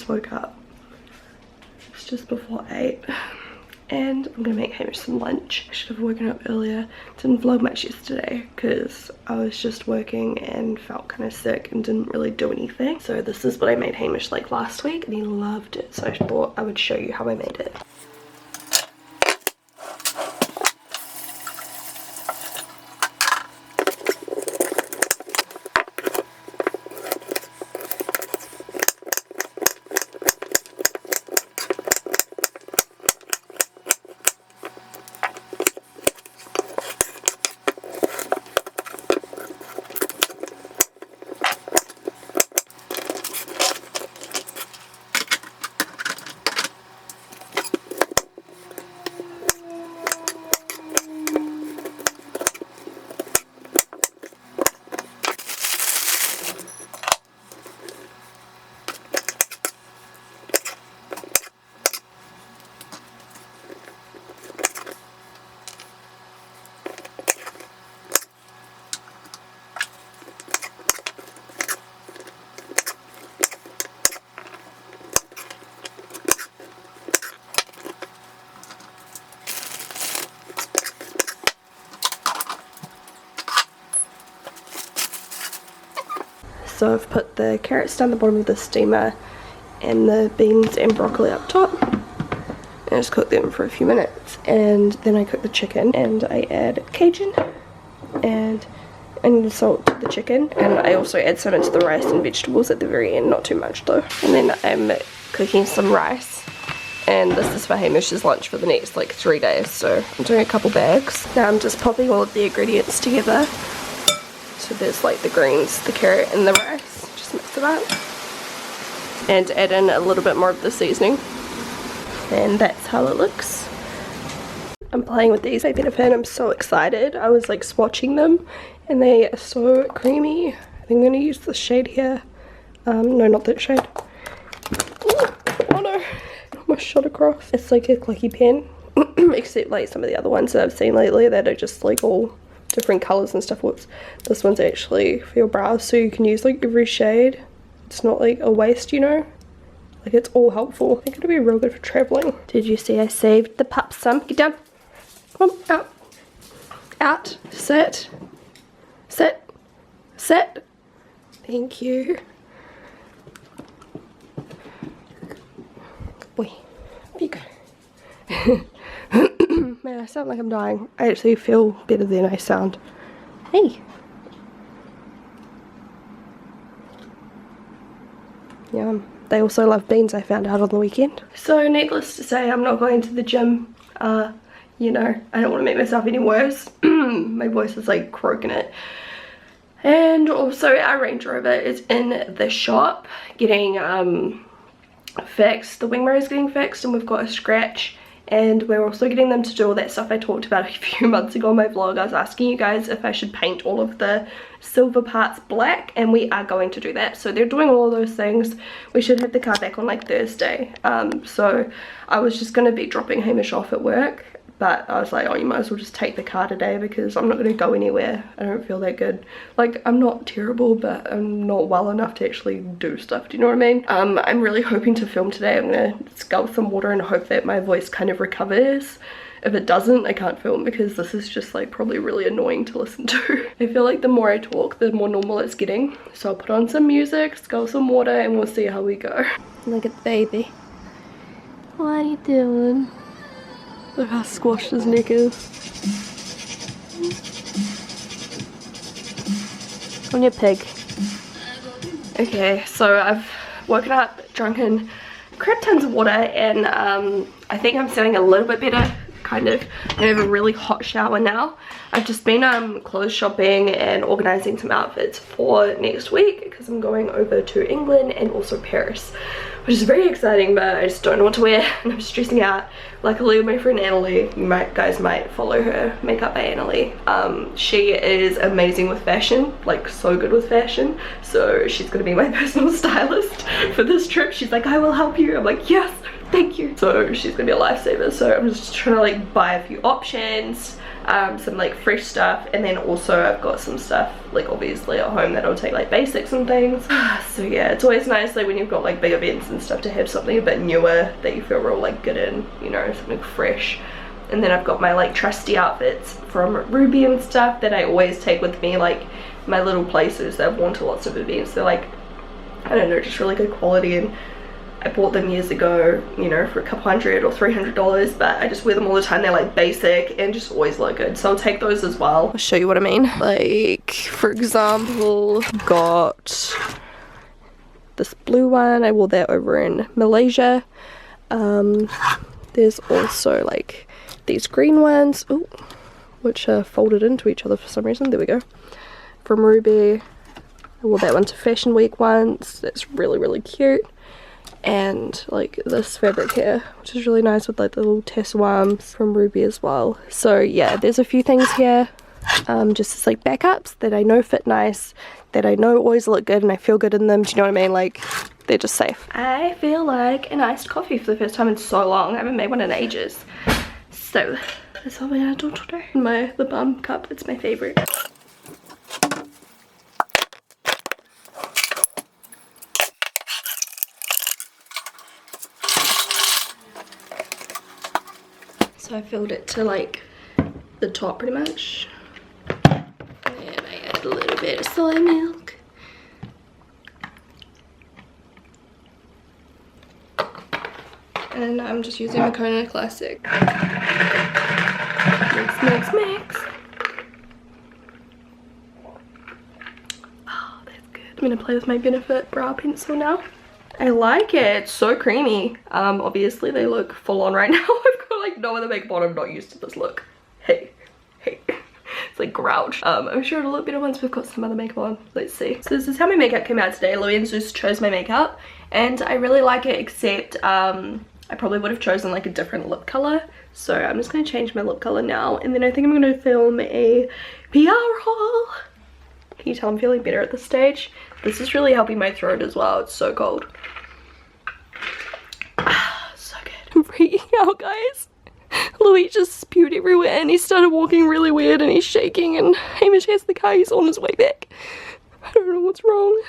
just woke up. It's just before 8 and I'm gonna make Hamish some lunch. I should have woken up earlier. Didn't vlog much yesterday because I was just working and felt kind of sick and didn't really do anything. So this is what I made Hamish like last week and he loved it, so I thought I would show you how I made it. So I've put the carrots down the bottom of the steamer and the beans and broccoli up top. And I just cook them for a few minutes. And then I cook the chicken and I add Cajun and salt to the chicken. And I also add some into the rice and vegetables at the very end, not too much though. And then I'm cooking some rice. And this is for Hamish's lunch for the next like 3 days. So I'm doing a couple bags. Now I'm just popping all of the ingredients together. So there's like the greens, the carrot and the rice. Just mix it up. And add in a little bit more of the seasoning. And that's how it looks. I'm playing with these. I'm so excited. I was like swatching them and they are so creamy. I think I'm going to use the shade here. No, not that shade. Ooh, oh no, almost shot across. It's like a clicky pen. Except like some of the other ones that I've seen lately that are just like all different colors and stuff. Whoops. This one's actually for your brows, so you can use like every shade. It's not like a waste, you know, like it's all helpful. I think it'll be real good for traveling. Did you see I saved the pups some? Get down, come on, out, out, sit, sit, sit. Thank you. Good boy, there you go. Man, I sound like I'm dying. I actually feel better than I sound. Hey. Yeah, they also love beans, I found out on the weekend. So needless to say, I'm not going to the gym. You know, I don't want to make myself any worse. My voice is like croaking it. And also our Range Rover is in the shop getting fixed. The wing mirror is getting fixed and we've got a scratch. And we're also getting them to do all that stuff I talked about a few months ago on my vlog. I was asking you guys if I should paint all of the silver parts black, and we are going to do that. So they're doing all of those things. We should have the car back on like Thursday. So I was just going to be dropping Hamish off at work, but I was like, oh, you might as well just take the car today because I'm not going to go anywhere. I don't feel that good. Like, I'm not terrible, but I'm not well enough to actually do stuff. Do you know what I mean? I'm really hoping to film today. I'm going to scull some water and hope that my voice kind of recovers. If it doesn't, I can't film because this is just like probably really annoying to listen to. I feel like the more I talk, the more normal it's getting. So I'll put on some music, scull some water, and we'll see how we go. Look at the baby. What are you doing? Look how squashed his neck is. On your pig. Okay, so I've woken up, drunken crap tons of water, and I think I'm feeling a little bit better. Kind of. I have a really hot shower now. I've just been clothes shopping and organising some outfits for next week because I'm going over to England and also Paris, which is very exciting, but I just don't know what to wear and I'm stressing out. Luckily my friend Annalie, you guys might follow her, Makeup by Annalie. She is amazing with fashion, like so good with fashion, so she's gonna be my personal stylist for this trip. She's like, I will help you. I'm like, yes, thank you. So she's gonna be a lifesaver. So I'm just trying to like buy a few options. some like fresh stuff, and then also I've got some stuff like obviously at home that I'll take, like basics and things. So yeah, it's always nice like when you've got like big events and stuff to have something a bit newer that you feel real like good in, you know, something fresh. And then I've got my like trusty outfits from Ruby and stuff that I always take with me, like my little places that I've worn to lots of events. They're like, I don't know, just really good quality, and I bought them years ago, you know, for a couple $100 or $300, but I just wear them all the time. They're like basic and just always look good, so I'll take those as well. I'll show you what I mean. Like for example, got this blue one, I wore that over in Malaysia. There's also like these green ones, ooh, which are folded into each other for some reason. There we go. From Ruby. I wore that one to Fashion Week once. That's really, really cute. And like this fabric here, which is really nice with like the little tassel arms from Ruby as well. So yeah, there's a few things here, just as like backups that I know fit nice, that I know always look good and I feel good in them. Do you know what I mean? Like they're just safe. I feel like an iced coffee for the first time in so long. I haven't made one in ages. So that's what we're gonna do today. My lip balm cup, it's my favorite. So I filled it to like the top pretty much, and I add a little bit of soy milk, and I'm just using my Kona Classic. Mix, mix, mix. Oh, that's good. I'm gonna play with my Benefit brow pencil now. I like it, it's so creamy. Obviously they look full on right now. I've got like no other makeup on, I'm not used to this look. Hey, hey. It's like grouch. I'm sure it'll look better once we've got some other makeup on. Let's see. So this is how my makeup came out today. Louis and Zeus chose my makeup and I really like it, except I probably would have chosen like a different lip color. So I'm just gonna change my lip color now, and then I think I'm gonna film a PR haul. Can you tell I'm feeling better at this stage? This is really helping my throat as well. It's so cold. So good. I'm freaking out, guys. Louis just spewed everywhere and he started walking really weird and he's shaking, and Hamish has the car, he's on his way back. I don't know what's wrong.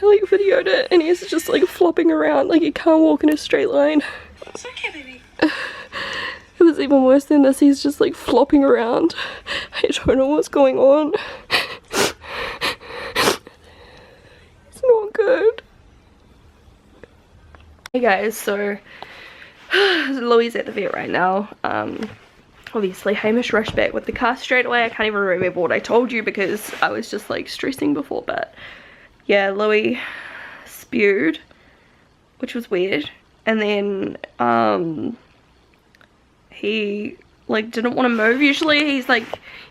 I like videoed it and he's just like flopping around, like he can't walk in a straight line. It's okay, baby. It was even worse than this, he's just like flopping around. I don't know what's going on. It's not good. Hey guys, so Louis at the vet right now. Obviously Hamish rushed back with the car straight away. I can't even remember what I told you because I was just like stressing before, but yeah, Louis spewed, which was weird, and then he like didn't want to move. Usually he's like,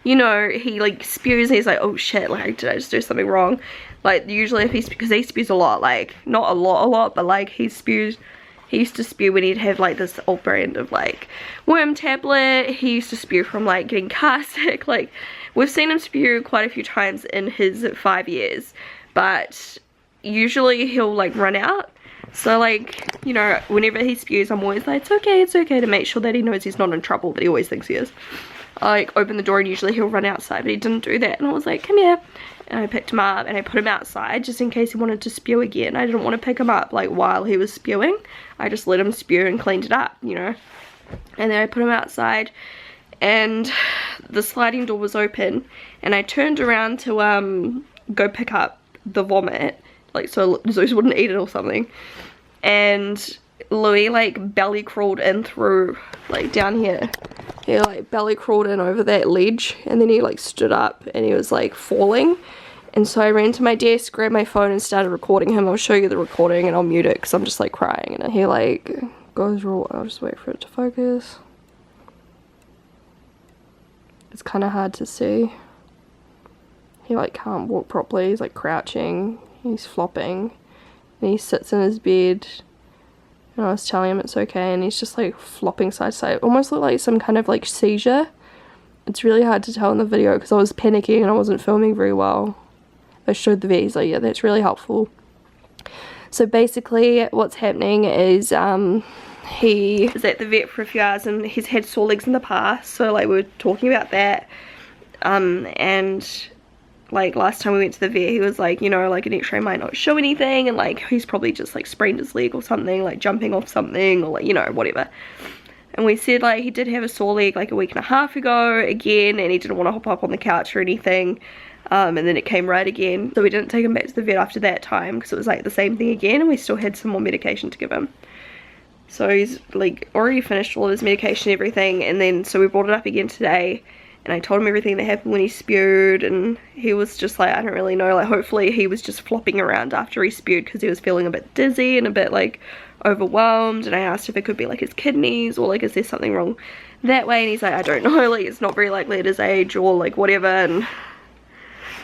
you know, he like spews, he's like, oh shit, like did I just do something wrong? Like usually if he's, because he spews a lot, like not a lot, but like he used to spew when he'd have like this old brand of like worm tablet. He used to spew from like getting car sick. Like we've seen him spew quite a few times in his 5 years, but usually he'll like run out. So like, you know, whenever he spews, I'm always like, it's okay, to make sure that he knows he's not in trouble, but he always thinks he is. I like open the door and usually he'll run outside, but he didn't do that, and I was like, come here. And I picked him up and I put him outside just in case he wanted to spew again. I didn't want to pick him up like while he was spewing. I just let him spew and cleaned it up, you know. And then I put him outside and the sliding door was open, and I turned around to go pick up the vomit, like so Zeus wouldn't eat it or something. And Louis like belly crawled in through like down here. He like belly crawled in over that ledge, and then he like stood up and he was like falling. And so I ran to my desk, grabbed my phone and started recording him. I'll show you the recording and I'll mute it because I'm just like crying. And he like goes raw. I'll just wait for it to focus. It's kind of hard to see. He like can't walk properly. He's like crouching. He's flopping. And he sits in his bed. And I was telling him it's okay, and he's just like flopping side to side. Almost looked like some kind of like seizure. It's really hard to tell in the video because I was panicking and I wasn't filming very well. I showed the vet, he's like, yeah, that's really helpful. So basically what's happening is he was at the vet for a few hours and he's had sore legs in the past, so like we were talking about that. And like last time we went to the vet he was like, you know, like an x-ray might not show anything, and like he's probably just like sprained his leg or something, like jumping off something, or like, you know, whatever. And we said like he did have a sore leg like a week and a half ago again, and he didn't want to hop up on the couch or anything, and then it came right again, so we didn't take him back to the vet after that time because it was like the same thing again, and we still had some more medication to give him. So he's like already finished all of his medication and everything, and then so we brought it up again today, and I told him everything that happened when he spewed, and he was just like, I don't really know, like hopefully he was just flopping around after he spewed because he was feeling a bit dizzy and a bit like overwhelmed, and I asked if it could be like his kidneys or like is there something wrong that way, and he's like, I don't know, like it's not very likely at his age or like whatever, and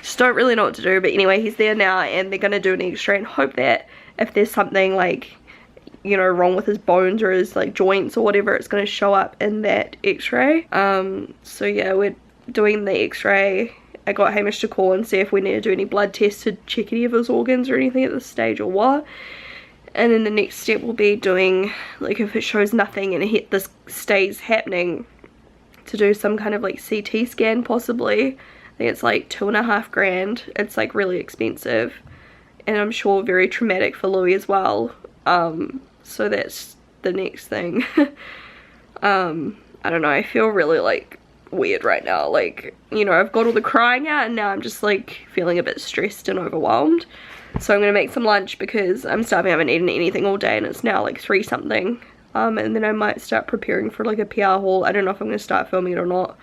just don't really know what to do. But anyway, he's there now and they're gonna do an x-ray and hope that if there's something like, you know, wrong with his bones or his like joints or whatever, it's going to show up in that x-ray. So yeah, we're doing the x-ray. I got Hamish to call and see if we need to do any blood tests to check any of his organs or anything at this stage or what. And then the next step will be doing, like if it shows nothing and this stays happening, to do some kind of like CT scan possibly. I think it's like $2.5 grand. It's like really expensive, and I'm sure very traumatic for Louis as well. So that's the next thing. I don't know, I feel really like weird right now, like, you know, I've got all the crying out and now I'm just like feeling a bit stressed and overwhelmed. So I'm gonna make some lunch because I'm starving. I haven't eaten anything all day and it's now like 3 something, and then I might start preparing for like a PR haul. I don't know if I'm gonna start filming it or not.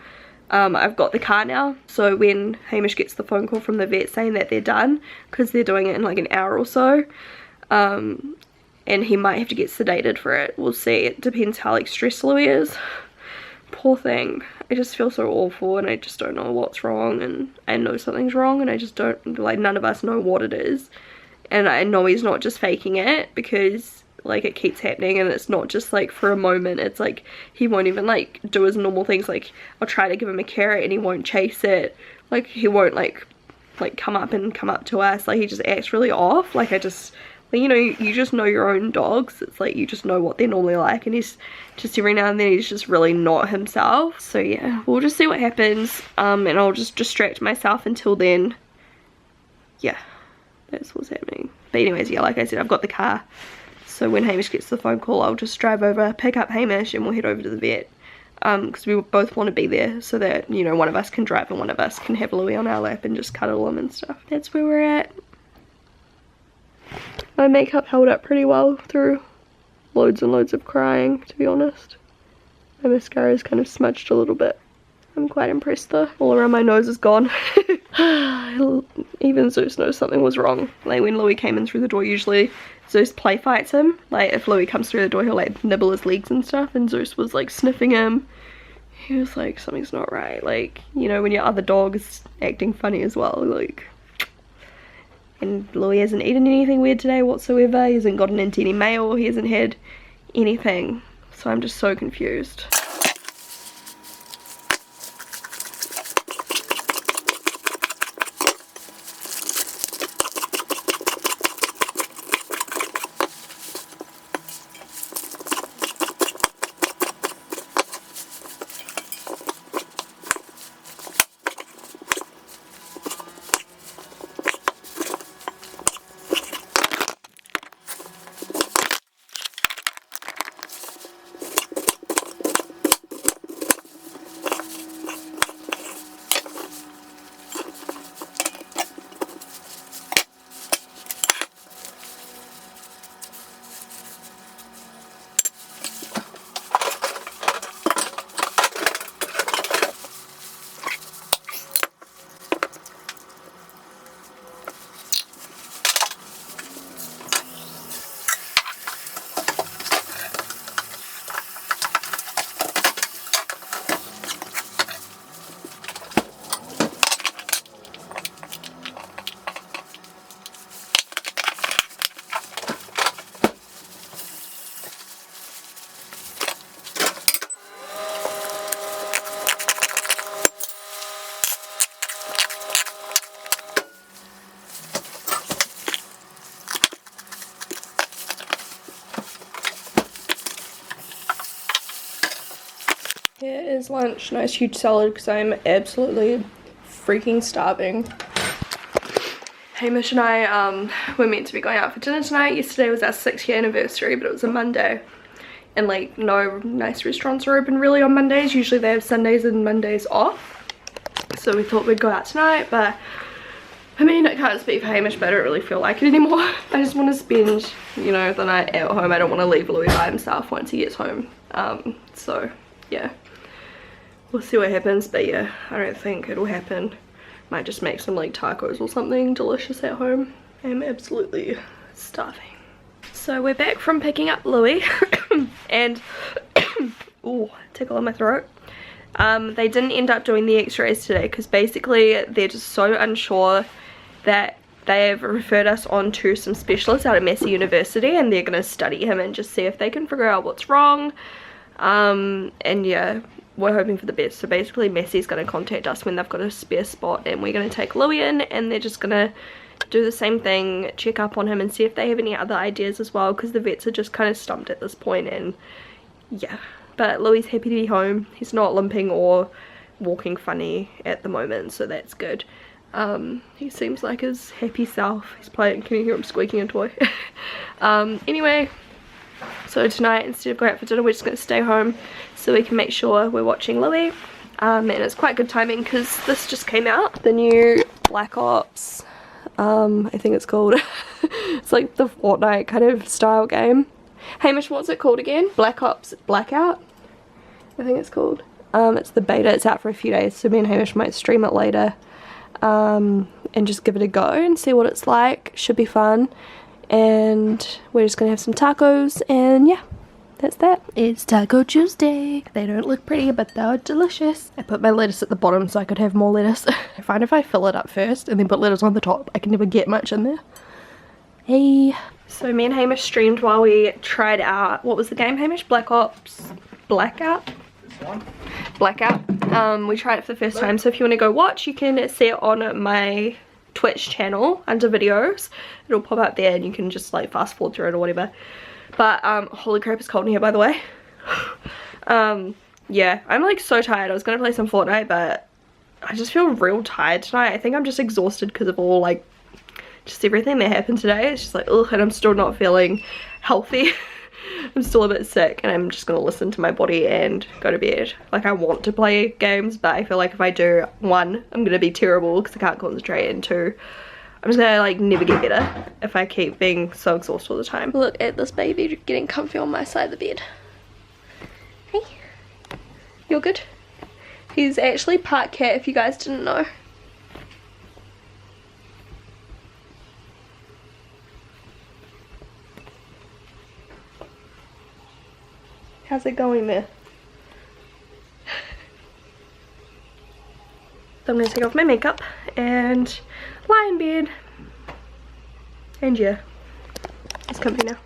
I've got the car now, so when Hamish gets the phone call from the vet saying that they're done, because they're doing it in like an hour or so, and he might have to get sedated for it. We'll see. It depends how like stressed Louis is. Poor thing. I just feel so awful and I just don't know what's wrong, and I know something's wrong and I just don't, like, none of us know what it is. And I know he's not just faking it, because like it keeps happening and it's not just like for a moment. It's like he won't even like do his normal things. Like I'll try to give him a carrot and he won't chase it. Like he won't like come up to us. Like he just acts really off. Like I just, you know, you just know your own dogs. It's like you just know what they're normally like, and he's just every now and then he's just really not himself. So yeah, we'll just see what happens, and I'll just distract myself until then. Yeah, that's what's happening. But anyways, yeah, like I said, I've got the car, so when Hamish gets the phone call I'll just drive over, pick up Hamish, and we'll head over to the vet, because we both want to be there so that, you know, one of us can drive and one of us can have Louis on our lap and just cuddle him and stuff. That's where we're at. My makeup held up pretty well through loads and loads of crying, to be honest. My mascara is kind of smudged a little bit. I'm quite impressed though. All around my nose is gone. Even Zeus knows something was wrong. Like when Louis came in through the door, usually Zeus play fights him. Like if Louis comes through the door, he'll like nibble his legs and stuff, and Zeus was like sniffing him. He was like, something's not right. Like, you know, when your other dog is acting funny as well, like. And Louis hasn't eaten anything weird today whatsoever. He hasn't gotten into any mail. He hasn't had anything. So I'm just so confused. breakfast, lunch, nice huge salad because I'm absolutely freaking starving. Hamish and I were meant to be going out for dinner tonight. Yesterday was our 6th-year anniversary, but it was a Monday. And like no nice restaurants are open really on Mondays. Usually they have Sundays and Mondays off. So we thought we'd go out tonight, but I mean, I can't speak for Hamish, but I don't really feel like it anymore. I just want to spend, you know, the night at home. I don't want to leave Louis by himself once he gets home. So yeah, we'll see what happens, but yeah, I don't think it'll happen. Might just make some like tacos or something delicious at home. I'm absolutely starving. So we're back from picking up Louis and ooh, tickle in my throat. They didn't end up doing the x-rays today because basically they're just so unsure that they have referred us on to some specialists out at Massey University, and they're going to study him and just see if they can figure out what's wrong. And yeah, we're hoping for the best. So basically Massey's going to contact us when they've got a spare spot, and we're going to take Louis in, and they're just going to do the same thing, check up on him and see if they have any other ideas as well, because the vets are just kind of stumped at this point. And yeah, but Louis is happy to be home. He's not limping or walking funny at the moment, so that's good. He seems like his happy self. He's playing, can you hear him squeaking a toy? Anyway, so tonight instead of going out for dinner, we're just going to stay home so we can make sure we're watching Louis. And it's quite good timing because this just came out, the new Black Ops, I think it's called. It's like the Fortnite kind of style game. Hamish, what's it called again? Black Ops Blackout, I think it's called. It's the beta. It's out for a few days, so me and Hamish might stream it later, and just give it a go and see what it's like. Should be fun. And we're just gonna have some tacos, and yeah, that's that. It's Taco Tuesday. They don't look pretty, but they're delicious. I put my lettuce at the bottom so I could have more lettuce. I find if I fill it up first and then put lettuce on the top, I can never get much in there. Hey. So me and Hamish streamed while we tried out, what was the game, Hamish? Black Ops Blackout? This one? Blackout. We tried it for the first time, so if you want to go watch, you can see it on my Twitch channel under videos. It'll pop up there and you can just like fast forward through it or whatever. But holy crap, it's cold in here, by the way. Yeah, I'm like so tired. I was gonna play some Fortnite, but I just feel real tired tonight. I think I'm just exhausted because of all like just everything that happened today. It's just like ugh, and I'm still not feeling healthy. I'm still a bit sick, and I'm just gonna listen to my body and go to bed. Like, I want to play games, but I feel like if I do, 1, I'm gonna be terrible because I can't concentrate, and 2, I'm just gonna like never get better if I keep being so exhausted all the time. Look at this baby getting comfy on my side of the bed. Hey, you're good? He's actually part cat, if you guys didn't know. How's it going there? So I'm going to take off my makeup and lie in bed. And yeah, it's comfy now.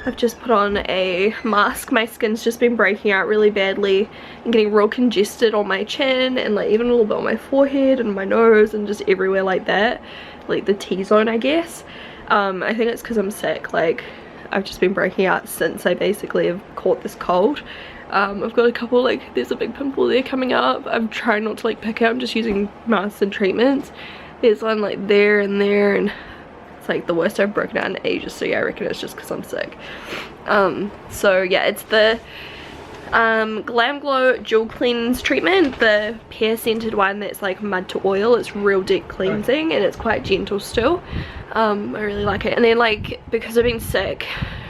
I've just put on a mask. My skin's just been breaking out really badly and getting real congested on my chin and like even a little bit on my forehead and my nose and just everywhere like that. Like the T-zone, I guess. I think it's because I'm sick. Like, I've just been breaking out since I basically have caught this cold. I've got a couple, like there's a big pimple there coming up. I'm trying not to like pick it. I'm just using masks and treatments. There's one like there and there, and it's like the worst I've broken out in ages. So yeah, I reckon it's just because I'm sick. So yeah, it's the Glam Glow Dual Cleanse treatment, the pear scented one that's like mud to oil. It's real deep cleansing and it's quite gentle still. I really like it. And then like, because I've been sick,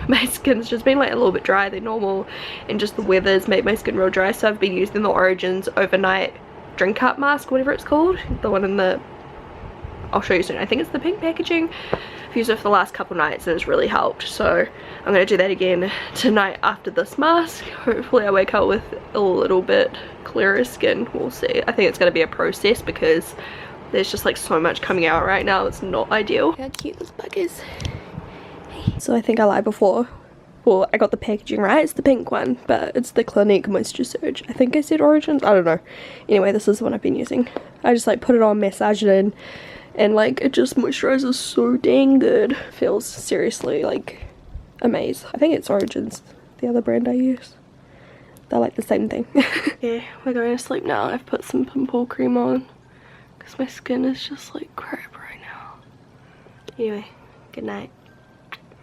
my skin's just been like a little bit drier than normal, and just the weather's made my skin real dry, so I've been using the Origins overnight drink up mask, whatever it's called, the one in the, I'll show you soon, I think it's the pink packaging. I've used it for the last couple nights and it's really helped, so I'm going to do that again tonight after this mask. Hopefully I wake up with a little bit clearer skin. We'll see. I think it's going to be a process because there's just like so much coming out right now. It's not ideal. How cute this bug is. Hey. So I think I lied before. Well, I got the packaging right. It's the pink one, but it's the Clinique Moisture Surge. I think I said Origins. I don't know. Anyway, this is the one I've been using. I just like put it on, massage it in, and like it just moisturizes so dang good. Feels seriously like amazing. I think it's Origins, the other brand I use. They're like the same thing. Yeah, we're going to sleep now. I've put some pimple cream on because my skin is just like crap right now. Anyway, good night.